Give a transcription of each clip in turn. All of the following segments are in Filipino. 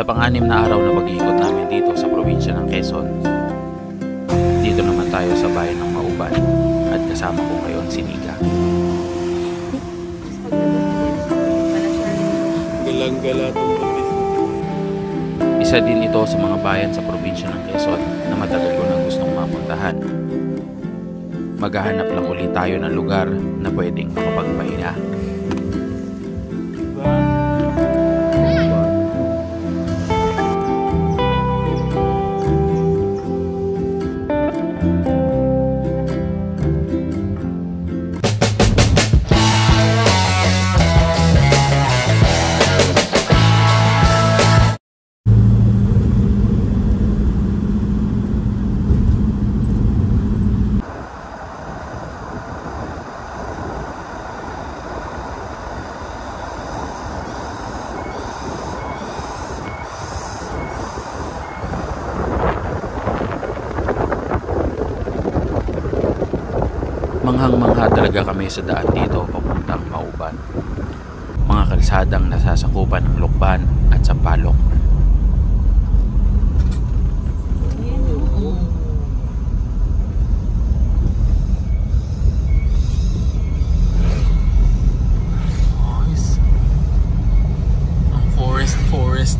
Sa pang-anim na araw na pag-iikot namin dito sa probinsya ng Quezon, dito naman tayo sa bayan ng Mauban at kasama ko ngayon si Nika. Galang-gala itong tabi. Isa din ito sa mga bayan sa probinsya ng Quezon na matagal ko nang gustong mapuntahan. Maghahanap lang ulit tayo ng lugar na pwedeng makapagpahinga. Manghang-mangha talaga kami sa daan dito papuntang Mauban. Mga kalsadang nasasakupan ng Lukban at Sampaloc. Nice. Ang forest.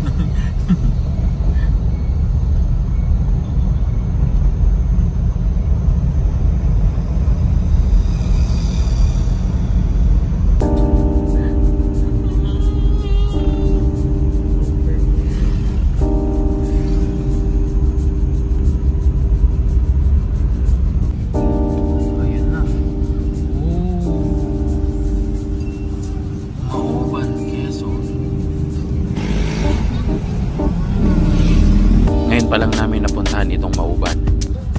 Pa lang namin napuntahan itong Mauban,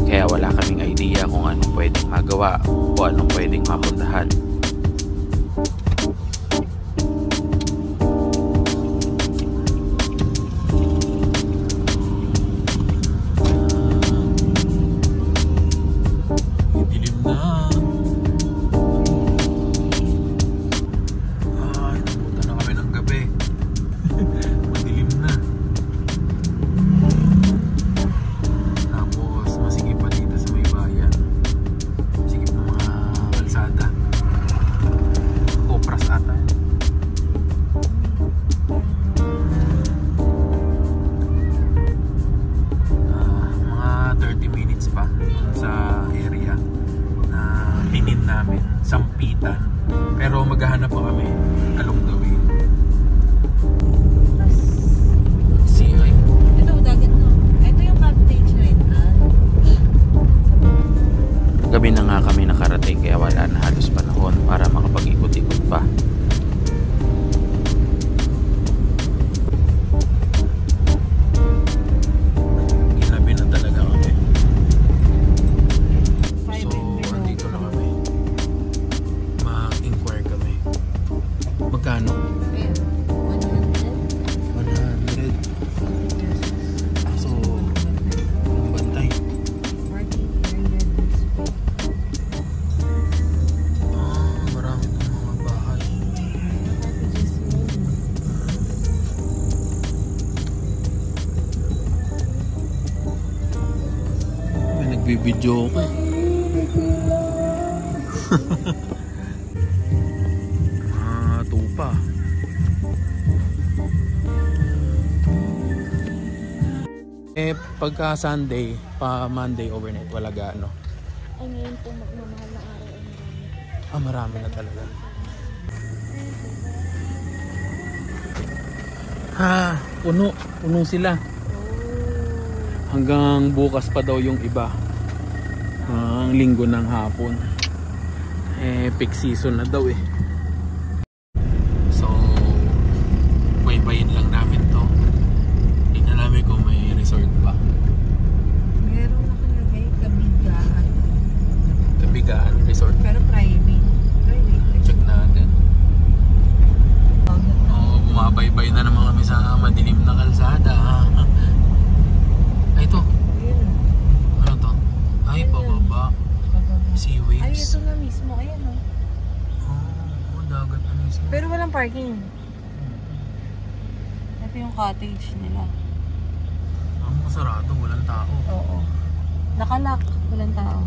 kaya wala kaming idea kung anong pwedeng magawa o anong pwedeng mapuntahan. Dilim na. Napunta na kami ng gabi. Madilim na. Sampitan. Pero maghahanap pa kami along the way. See, ay. Ito, dagat no. Ito yung cottage rental. Gabi na nga kami nakarating kaya wala na halos panahon para makapag-ikot-ikot pa. Ginabi na talaga kami. So, andito na kami. Mag-inquire kami. Magkano? 100. So, ang bantay. Marami itong mga bahay. May nagbibidyo ko eh. Tupa. Pagka Sunday, pa Monday overnight, wala gaano. Ay, ngayon po magmamahal na araw. Marami na talaga. Puno sila. Hanggang bukas pa daw yung iba. Ang linggo ng hapon. Peak season na daw eh. So, baybayin lang namin to. Tingnan namin kung may resort pa. Meron nakalagay Kabigaan. Kabigaan Resort. Pero private. Check natin. Bumabaybay na naman kami sa madilim na kalsada. Ay, ito. Ano to? Ay, bababa. Sea waves. Ay, ito na mismo. Ayan o. dagat na mismo. Pero walang parking. Ito Ito yung cottage nila. Ang sarado, walang tao. Oo. Nakalak, walang tao.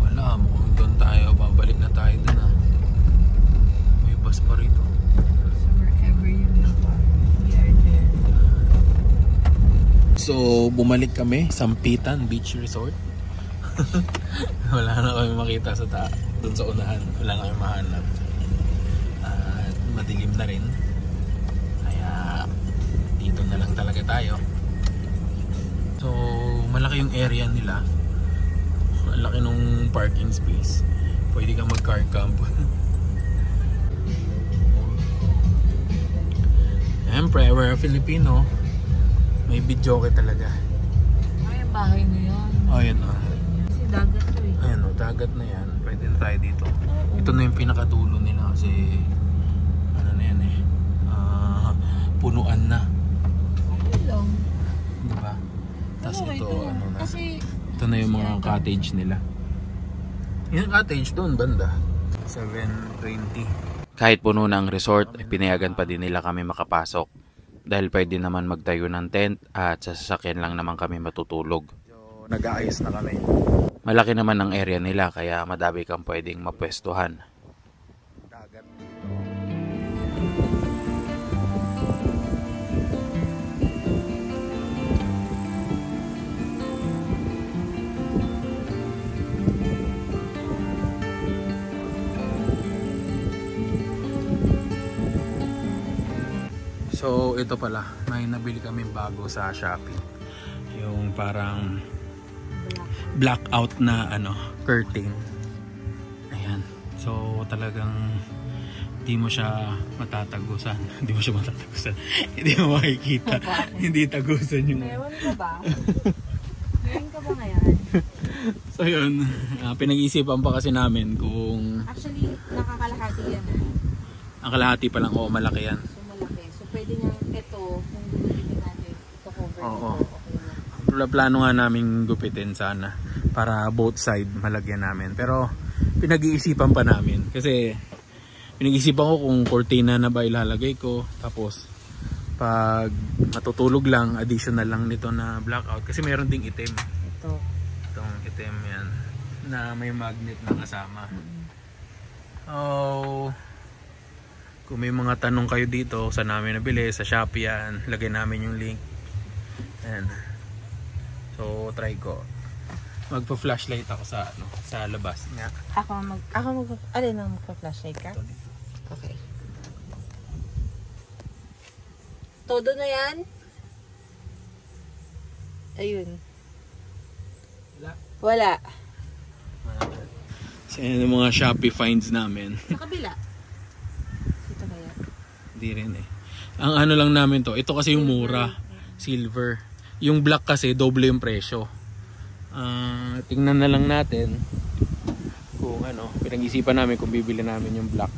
Wala, mukhang doon tayo. Babalik na tayo doon ah. May bus pa rito. So wherever you are, we are there. So, bumalik kami, Sampitan Beach Resort. Wala na kami makita sa doon sa unahan. Wala na kami mahanap. At madilim na rin. Kaya dito na lang talaga tayo. So, malaki yung area nila. Ang laki nung parking space. Pwede kang mag-car camp. Siyempre, we're a Filipino. May videoke talaga. Ay, yung bahay mo yun. Oh, yan o. Kasi dagat to eh. Ayan o, dagat na yan. Pwede na tayo dito. Ito na yung pinakadulo nila kasi ano na yan eh. Punuan na. Okay lang. Diba? Tapos Okay ito, to. ano na. Kasi, Ito na yung mga cottage nila. Yung cottage doon, banda. 720. Kahit puno ng resort, ay pinayagan pa din nila kami makapasok. Dahil pwede naman magtayo ng tent at sa sasakyan lang naman kami matutulog. So, nag-aayos na kami. Malaki naman ang area nila kaya madami kang pwedeng mapwestuhan. Dagat. So, ito pala. May nabili kami bago sa Shopee. Yung parang blackout na curtain. Ayan. So, talagang hindi mo siya matatagusan. Hindi mo siya matatagusan. Hindi mo makikita. Hindi tagusan yung... meron ka ba? Meron ka ba ngayon? So, yun. Pinag-iisipan pa kasi namin kung... Actually, nakakalahati yan. Ang kalahati pa lang. Oo, malaki yan. So, malaki. So, pwede nga ito, kung gugupitin natin, ito cover Oo. ito. Okay na. Plano nga namin gupitin sana para both side malagyan namin. Pero pinag-iisipan pa namin kasi pinag-iisipan ko kung cortina na ba ilalagay ko. Tapos pag matutulog lang, additional lang nito na blackout. Kasi mayroon ding itim. Itong itim yan na may magnet na kasama. Oh, kung may mga tanong kayo dito, saan namin nabili, sa Shopee yan. Lagay namin yung link. Ayan. So, try ko. Magpa-flashlight ako sa labas nga. Alin na magpa-flashlight ka? Okay. Todo na yan? Ayun. Wala. So, yan yung mga Shopee finds namin. Sa kabila. Ito kaya? Hindi rin eh. Ang ano lang namin to, ito kasi yung mura. Silver. Yung black kasi, doble yung presyo. Tingnan na lang natin kung pinag-isipan namin kung bibili namin yung black.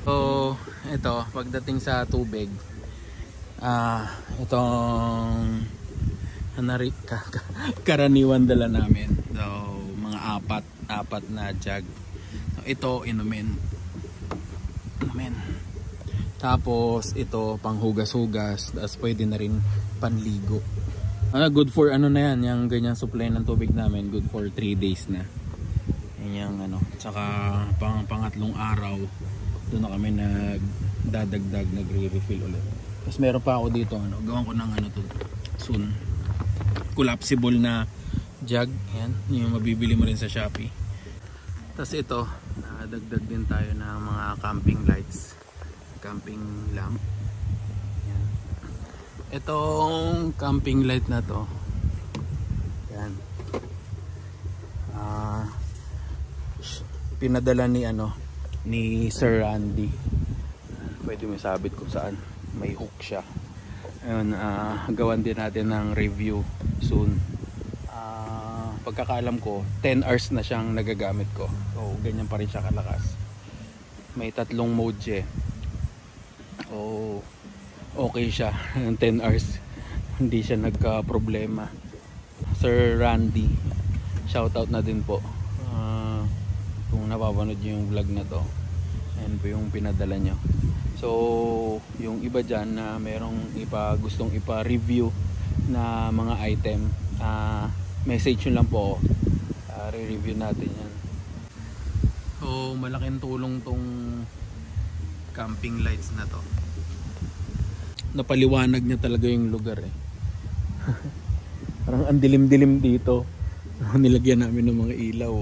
So, ito, pagdating sa tubig, itong karaniwan dala namin. So, mga apat na jug. So, ito, inumin. Tapos, ito, panghugas-hugas. Tapos, pwede na rin panligo. Good for na yan, yung ganyang supply ng tubig namin. Good for 3 days na. Yan yung Tsaka, pangatlong araw, doon na kami nagdadagdag, nagre-refill ulit. Tapos meron pa ako dito, gawan ko ng to soon. Collapsible na jug. Yan, yung mabibili mo rin sa Shopee. Tapos ito, dagdag din tayo ng mga camping lights. Camping lamp. Yan. Itong camping light na to. Yan. Pinadala ni Sir Randy. pwede mo sabit kung saan may hook siya. Ayun, gawan din natin ng review soon. Pagkakaalam ko 10 hours na siyang nagagamit ko, so ganyan pa rin siya kalakas. May 3 mode siya, so okay siya. 10 hours hindi siya nagka problema. Sir Randy, shoutout na din po. Kung napapanood nyo yung vlog na to, ayan po yung pinadala nyo. So yung iba dyan na merong gustong ipa-review na mga item, message nyo lang po, re-review natin yan. So malaking tulong tong camping lights na to. Napaliwanag niya talaga yung lugar eh. Parang ang dilim-dilim dito. Nilagyan namin ng mga ilaw,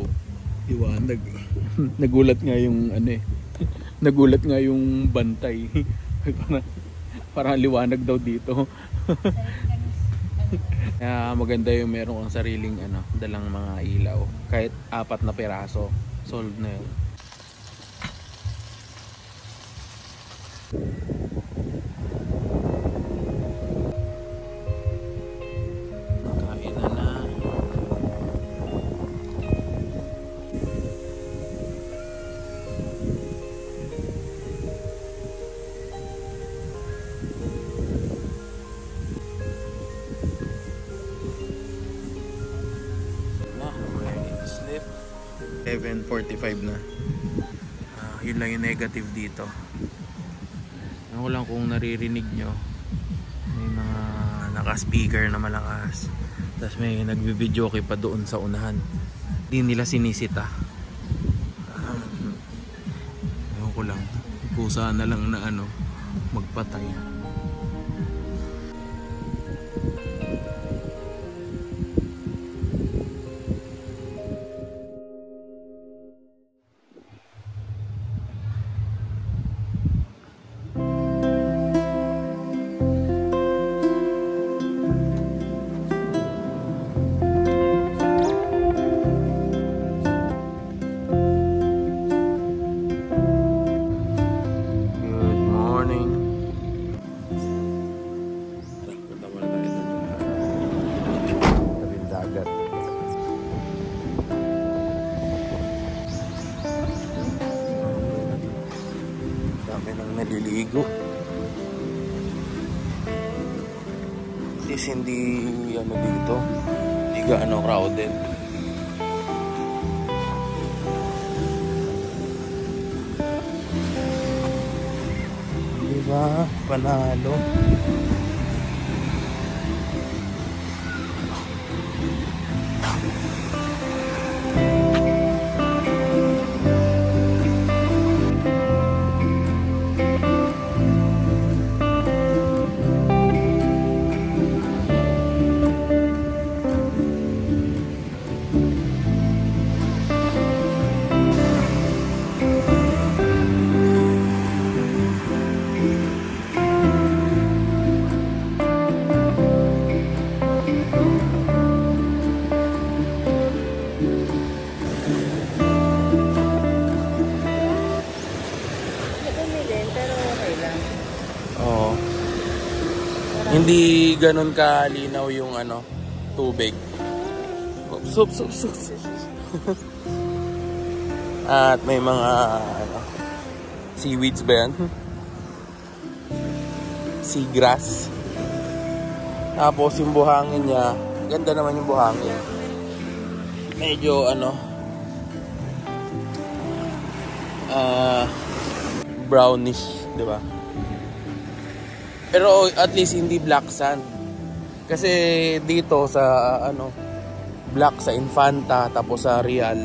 liwanag. Nagulat nga yung nagulat nga yung bantay. Parang liwanag daw dito. Maganda yung meron kang sariling dalang mga ilaw. Kahit 4 na piraso, solve na yun. Kain na. Ready to sleep. 7:45 na. Yun lang yung negative dito. Ako lang kung naririnig nyo, may mga naka-speaker na malakas, tapos may nagbi-video pa doon sa unahan. Hindi nila sinisita. Ewan ko lang, kusa na lang na magpatay. Naliligo. Is hindi dito, hindi gaano crowded. Diba? Panalo. Hindi ganun kalinaw yung tubig. Sup. At may mga seaweeds ba yan? Seagrass. Tapos yung buhangin niya, ganda naman yung buhangin. Medyo brownish, di ba? Pero at least hindi black sand. Kasi dito sa black sa Infanta, tapos sa Real,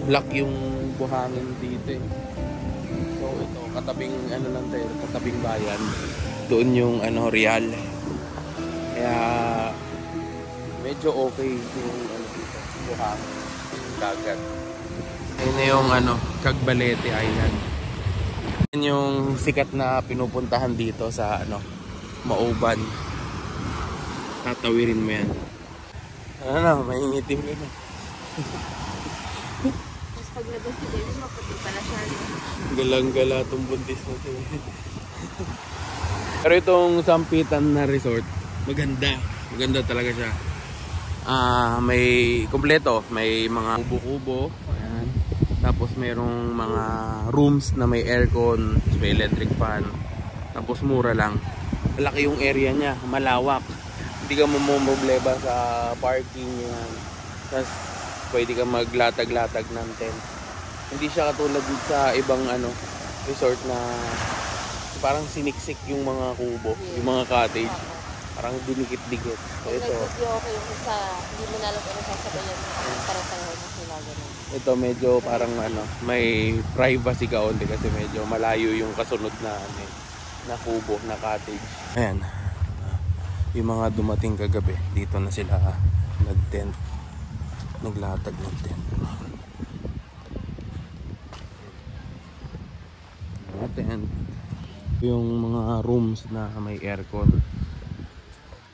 black yung buhangin dito eh. So ito, katabing lang tayo, katabing bayan. Doon yung Real. Kaya medyo okay yung dito, buhangin, dagat. Ayun na yung Cagbalete Island. Yung sikat na pinupuntahan dito sa Mauban. Tatawirin mo yan. Maingitim yun. Tapos pag nabas si David, maputi pala siya. Galang-gala itong buntis na ito. Pero itong Sampitan na resort, maganda. Maganda talaga siya. May kompleto. May mga kubo-kubo. Ayan. Tapos mayroong mga rooms na may aircon, may electric fan. Tapos mura lang. Malaki yung area niya, malawak. Hindi ka mamumroblema sa parking yan. Tapos pwede ka maglatag-latag ng tent. Hindi siya katulad sa ibang resort na parang siniksik yung mga kubo, yung mga cottage. Parang dinikit-dikit. So ito, okay yung isa, hindi mo na alam ano sasabayan mo. Parang sila ganun. Ito medyo parang may privacy ka onti kasi medyo malayo yung kasunod na kubo, na cottage. Ayan. Yung mga dumating kagabi, dito na sila nag-tent. Naglatag ng tent. Tent. Yung mga rooms na may aircon.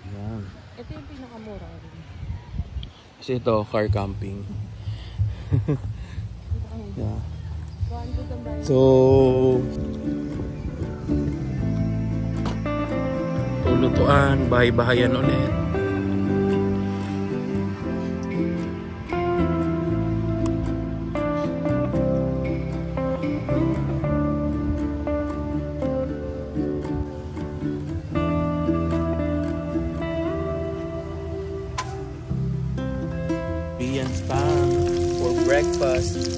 Ayan. Ito yung pinakamura rin. Kasi ito, car camping. Yeah. So, tulutuan, bahay-bahayan ulit. Korean spam for breakfast.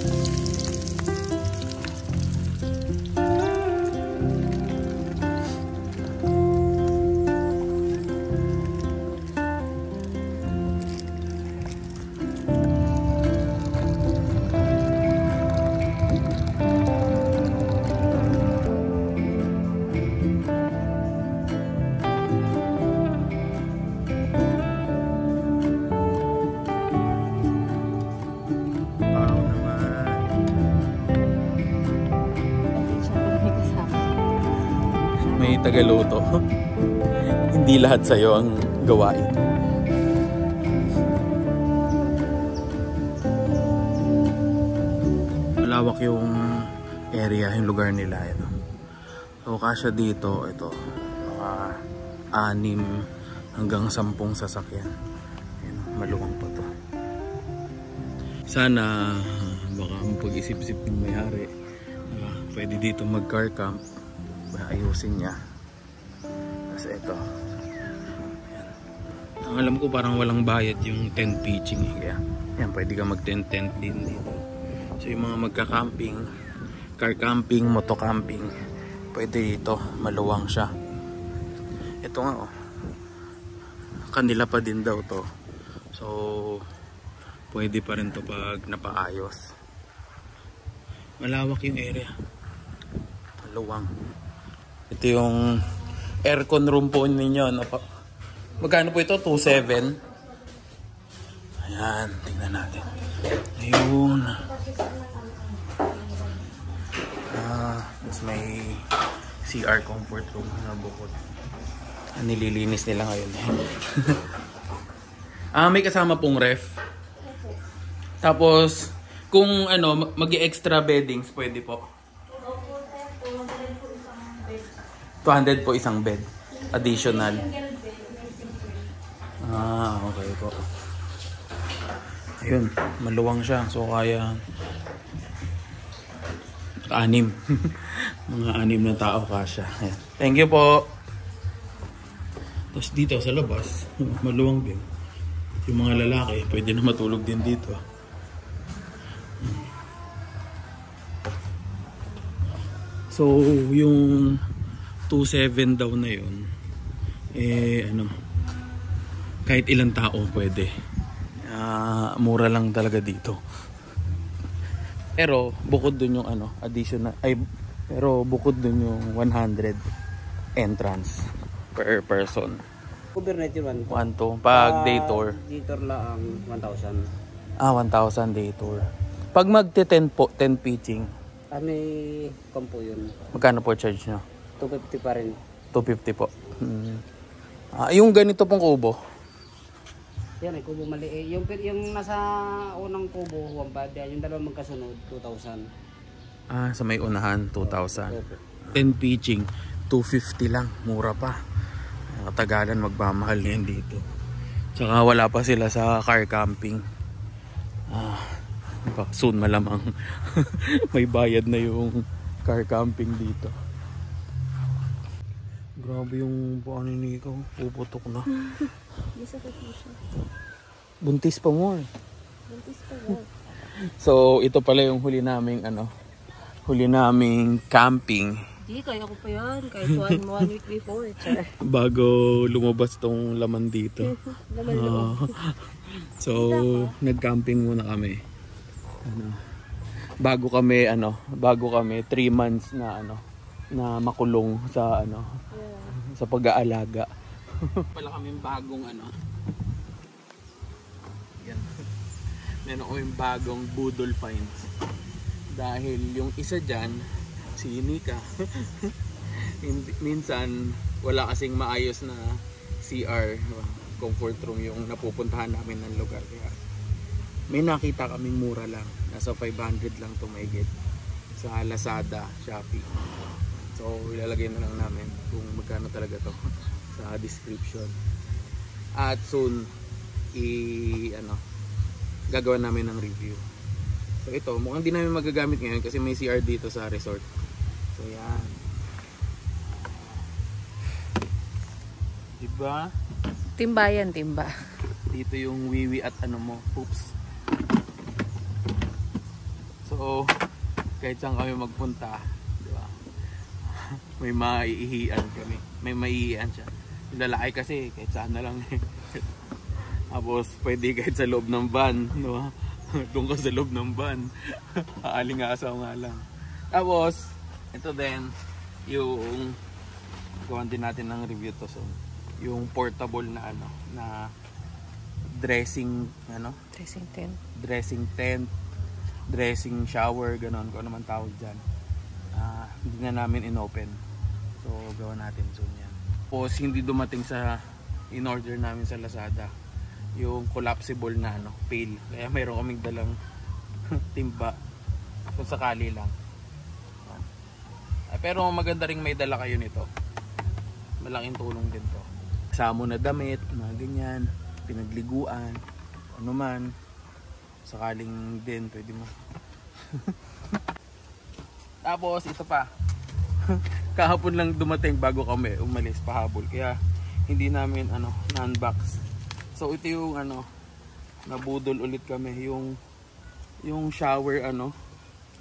May tagaluto. Hindi lahat sa'yo ang gawain. Malawak yung area, yung lugar nila. Ito. So kasya dito, ito, mga 6 hanggang 10 sasakyan. Ayan, maluwang pa to. Sana baka mapag-isip-isip ng may-ari. Pwede dito mag-car camp. Ayusin niya. Tapos ito. Ayan. Ang alam ko parang walang bayad yung tent pitching. Kaya yan, pwede ka mag-tent din dito. So yung mga magka-camping, car camping, moto camping, pwede dito. Maluwang siya. Ito nga kanila pa din daw to. So pwede pa rin to pag napaayos. Malawak yung area. Maluwang. Ito yung aircon room po ninyo. Magkano po ito? 2.7. Ayan, tingnan natin. Ayun. Tapos may CR comfort room na bukod. Nililinis nila ngayon. May kasama pong ref. Tapos, kung mag-extra beddings, pwede po. 200 po isang bed. Additional. Okay po. Ayun, maluwang siya. So kaya 6. Mga 6 na tao kasya. Ayan. Thank you po. Tapos dito sa labas, maluwang din. Yung mga lalaki, pwede na matulog din dito. So, yung 2.7 daw na yun, kahit ilang tao pwede. Mura lang talaga dito. Pero, bukod dun yung additional, pero bukod dun yung 100 entrance per person. Overnight yun, 1,200. Pag day tour. Day tour lang 1,000. 1,000 day tour. Pag magte-10 po, 10 pitching. May kompo yun. Magkano po charge nyo? 250 pa rin. 250 po. Yung ganito pong kubo. Yan ay kubo mali. Yung nasa unang kubo, 1,500. Yung dalawang magkasunod, 2,000. Sa may unahan, 2,000. Opo. 10 pitching, 250 lang. Mura pa. Katagalan magmamahal na yan dito. Tsaka wala pa sila sa car camping. Soon malamang may bayad na yung car camping dito. Grabe yung paano ni ikaw. Puputok na. Buntis pa mo. Buntis pa yan. So ito pala yung huli naming camping Hindi, kaya ko pa yan. Kahit one week before. bago lumabas tong laman dito. Laman loob. So nag-camping muna kami. Bago kami 3 months na na makulong sa sa pag-aalaga. Pala kaming bagong yan. Meron ko yung bagong budol finds. Dahil yung isa dyan, si Nika, minsan wala kasing maayos na CR, comfort room yung napupuntahan namin ng lugar. Kaya may nakita kaming mura lang. Nasa 500 lang tumigit sa Lazada, Shopee. So ilalagay na lang namin kung magkano talaga to sa description. At soon gagawa namin ng review. So ito, mukhang di namin magagamit ngayon kasi may CR dito sa resort. So yan. Diba? Timba yan, timba. Dito yung wiwi at oops. So kahit saan kami magpunta, diba? May maiihian kami. May maiihian siya. Yung lalaki kasi kahit saan na lang Tapos pwede kahit sa loob ng van, diba? Doon ka sa loob ng van. Aaling-asaw nga lang. Tapos ito din yung gawan din natin ng review to. So yung portable na na dressing tent, dressing shower, ganon, kung ano man tawag dyan. Hindi na namin inopen. So gawa natin soon yan. Tapos hindi dumating sa in-order namin sa Lazada yung collapsible na pail. Kaya mayroon kaming dalang timba kung sakali lang. Pero maganda ring may dala kayo nito. Malaking tulong din to. Kasama na damit, mga ganyan, pinagliguan, ano man. Sakaling din, pwede mo. Tapos ito pa. Kahapon lang dumating bago kami umalis pahabol. Kaya hindi namin na-unbox. So ito yung nabudol ulit kami yung shower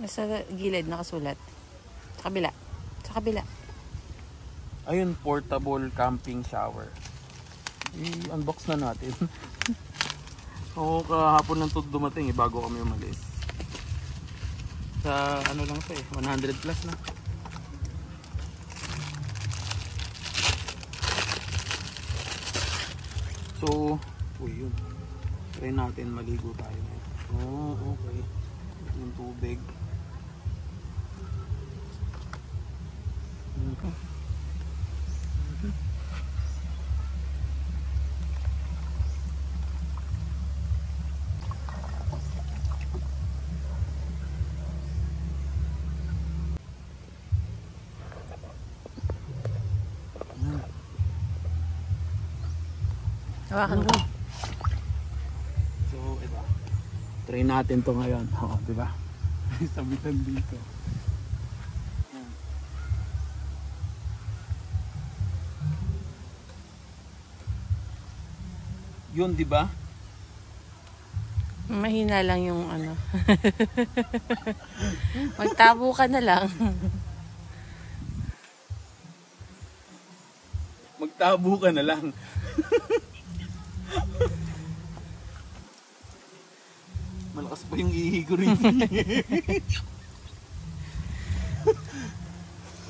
Nasa gilid nakasulat. Sa kabila. Ayun, portable camping shower. I-unbox na natin. Oo, kahapon lang ito dumating bago kami umalis. Sa lang ito 100 plus na. So, yun. Try natin maligo tayo. Oh, okay. Yung tubig. Hawakan ko. So, ito. Try natin to ngayon. Oo, diba? Sabitan dito. Yun, diba? Mahina lang yung Magtabo ka na lang. Magtabo ka na lang. Malakas pa yung ihi ko rin.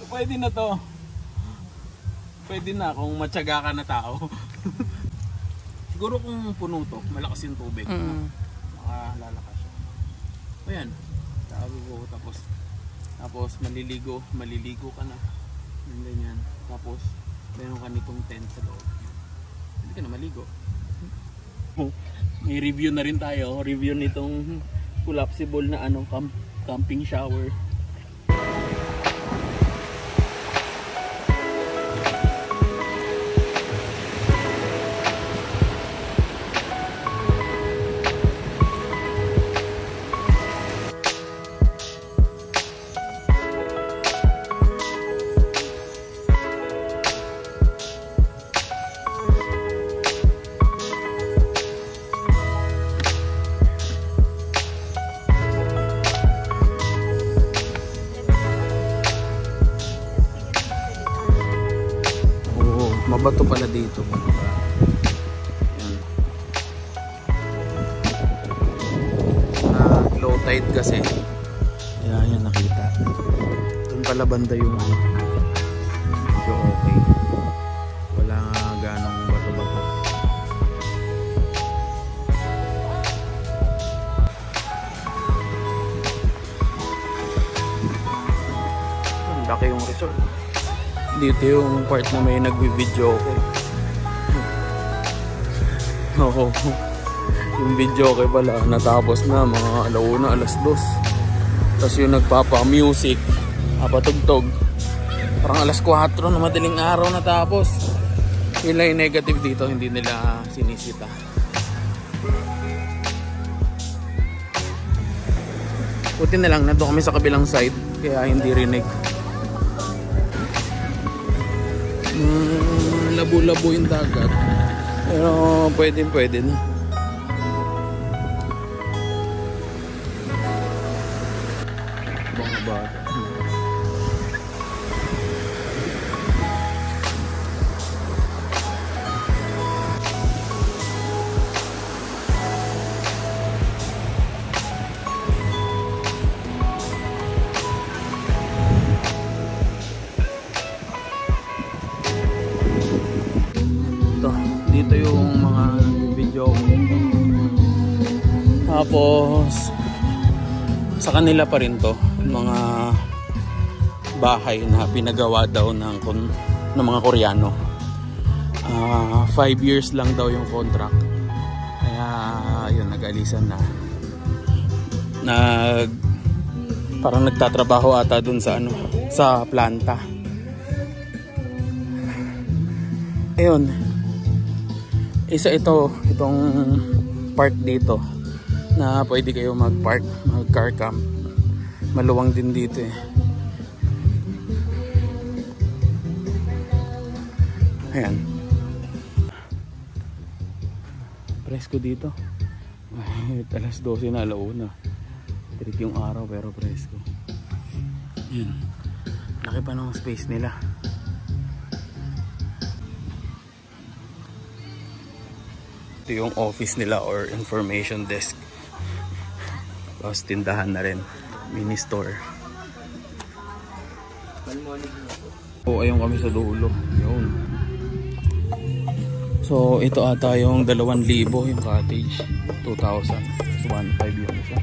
Pwede na to. Pwede na kung matyaga ka na tao. Siguro kung puno to, malakas yung tubig. Makalalakas siya. Ayan. Sabi ko, tapos maliligo ka na. Ganyan. Tapos meron ka nitong tent sa loob. Hindi ka na maligo. May review na rin tayo. Review nitong collapsible na camping shower. Mabato pala dito. Low tide kasi. Kaya yan nakita. Doon pala banda yung medyo okay. Wala ganong bato-bato. Ang laki yung resort. Dito yung part na may nagbi-video okay. Oo. Yung video okay pala natapos na mga alauna, alas 2. Tapos yung nagpapa-music, patugtog, parang alas 4 na madaling araw natapos. Yun lang yung negative dito, hindi nila sinisita. Buti na lang, nandun kami sa kabilang side, kaya hindi rinig. Labo-labo yung dagat, pero pwede na. Dito yung mga video. Tapos sa kanila pa rin to, mga bahay na pinagawa daw ng mga Koreano. 5 years lang daw yung contract. Kaya yun, nag-alisan na. Parang nagtatrabaho ata dun sa sa planta. Ayun. Isa itong part dito na pwede kayo mag-park, mag-car camp. Maluwang din dito eh. Ayan. Presko dito. Alas 12 na, alauna. Tirik yung araw pero presko. Ayan. Laki pa ng space nila. Ito yung office nila or information desk. Tapos tindahan na rin. Mini store. Ayun kami sa dulo. Yun. So ito ata yung 2,000 yung cottage. 2,000. 1,500 yung isa.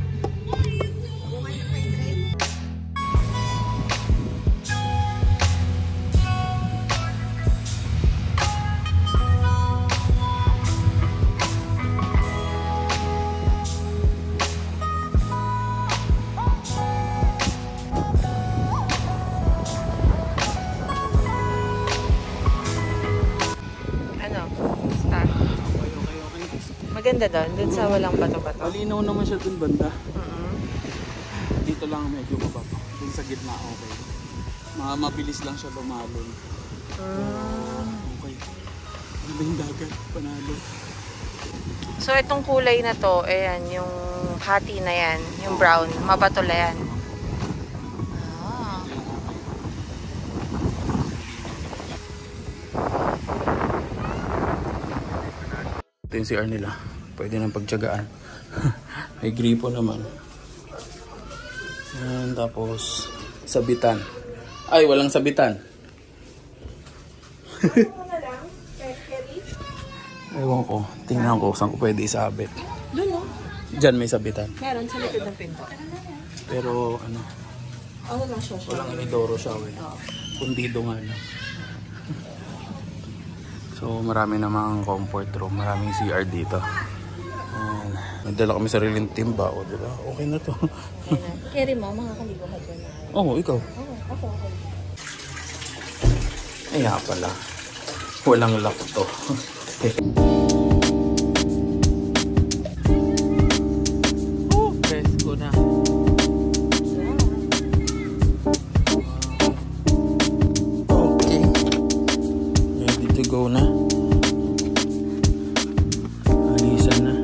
Maganda doon sa walang bato-bato. Malinaw naman siya dun banda. Dito lang medyo mabato. Dun sa gitna okay. Mabilis lang siya lumalon. Okay. Ano yung dagat? Panalo. So itong kulay na to, ayan, yung hati na yan, yung brown, mabato na yan. Ito yung CR nila. Pwede nang pagtyagaan. May gripo naman. Yan, tapos sabitan. Ay, walang sabitan. Ewan ko. Tingnan ko saan ko pwede isabit. Doon, no? Diyan may sabitan. Meron sa likod ng pinto. Pero ano? Lang siya. Walang inidoro siya. Kundido nga lang. So marami namang comfort room. Maraming CR dito. Nagdala kami sariling timba, o diba? Okay na to. Carry mo, mga kaligo ka dyan. Oo, ikaw. Oo, ako. Ay, pala. Walang lock to. Presko na. Okay. Ready to go na. Alisan na.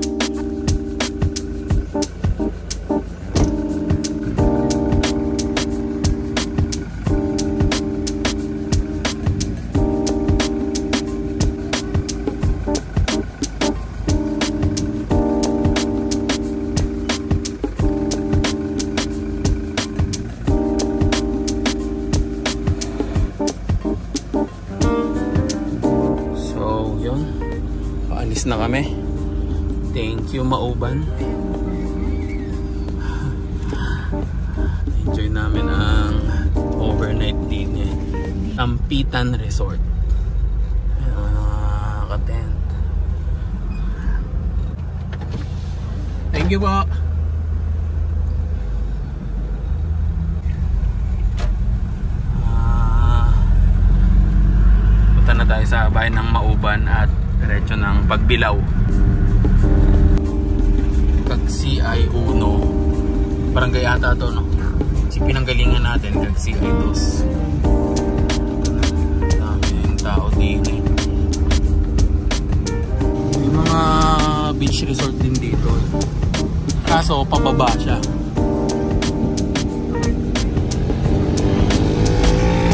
Alis na kami. Thank you, Mauban. Enjoy namin ang overnight din eh. Ampitan Resort. Ayan, nakaka-tent. Thank you po. Punta na tayo sa bayan ng Mauban at diretso ng Pagbilao. Kagsi-ay uno. Barangay ata to, no? Si pinanggalingan natin, Kagsi-ay dos. Daming tao din eh. May mga beach resort din dito. Kaso, pababa siya.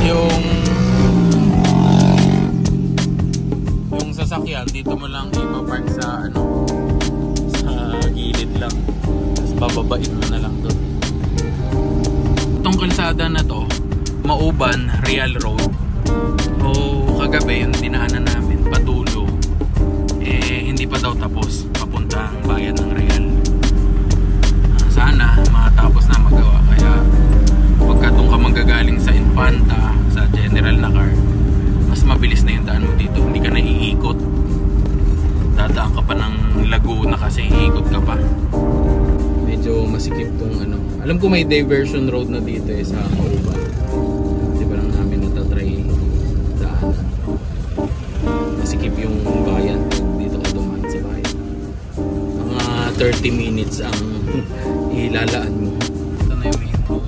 Yung sasakyan, dito mo lang ipapark sa ano, sa gilid lang. Tapos bababain mo na lang doon. Itong kalsada na to, Mauban Real Road. O kagabi yung dinaanan namin, Patulo, eh hindi pa daw tapos papuntang bayan ng Real. Sana matapos na magawa, kaya pagka doon ka manggagaling sa Infanta, sa general na car, mas mabilis na yung daan mo dito, hindi ka na iikot. Dadaan ka pa ng Laguna kasi iikot ka pa. Medyo masikip tong ano. Alam ko may diversion road na dito eh sa Mauban. Di ba lang namin natatry daan. Masikip yung bayan dito ka dumaan sa bayan. Mga 30 minutes ang ilalaan mo. Ito na yung main road.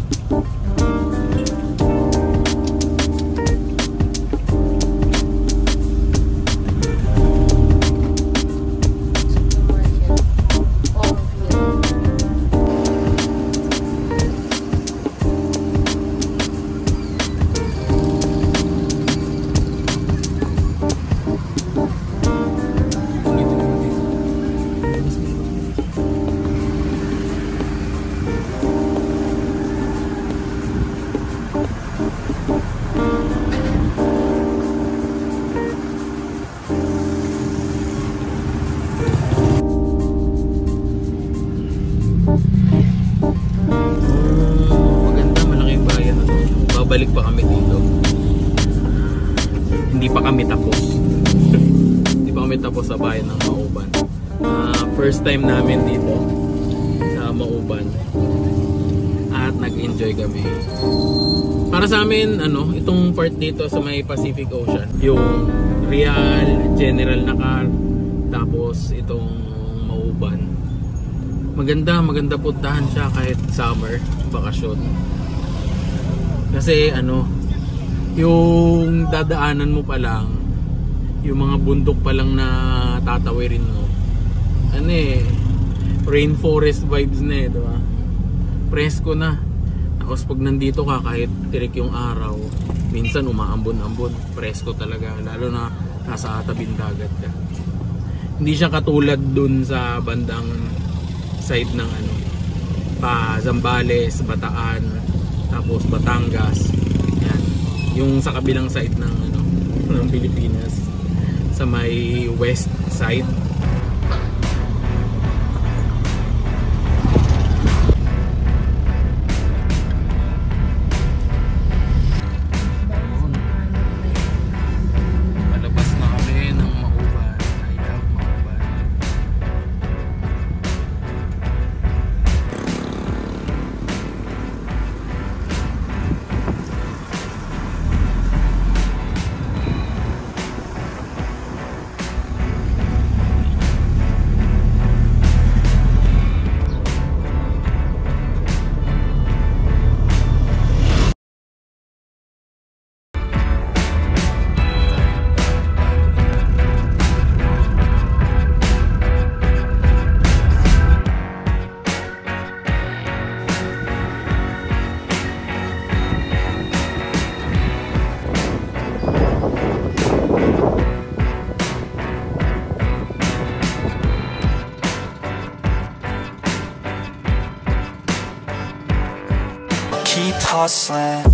Balik pa kami dito. Hindi pa kami tapos. Hindi pa kami tapos sa bayan ng Mauban. First time namin dito sa Mauban. At nag-enjoy kami. Para sa amin, ano, itong part dito sa may Pacific Ocean, yung Real, General na car, tapos itong Mauban. Maganda puntahan siya kahit summer, bakasyon. Kasi ano, yung dadaanan mo pa lang, yung mga bundok pa lang na tatawirin mo, ano eh, rainforest vibes na eh, diba? Presko na. Tapos pag nandito ka, kahit tirik yung araw, minsan umaambon-ambon, presko talaga, lalo na nasa tabing dagat ka. Hindi siya katulad dun sa bandang side ng ano, pa Zambales, Bataan, tapos Batangas. Yan. Yung sa kabilang side ng ano, ng Pilipinas, sa may west side. Palabas na kami ng Mauban. I love Mauban. Keep hustling.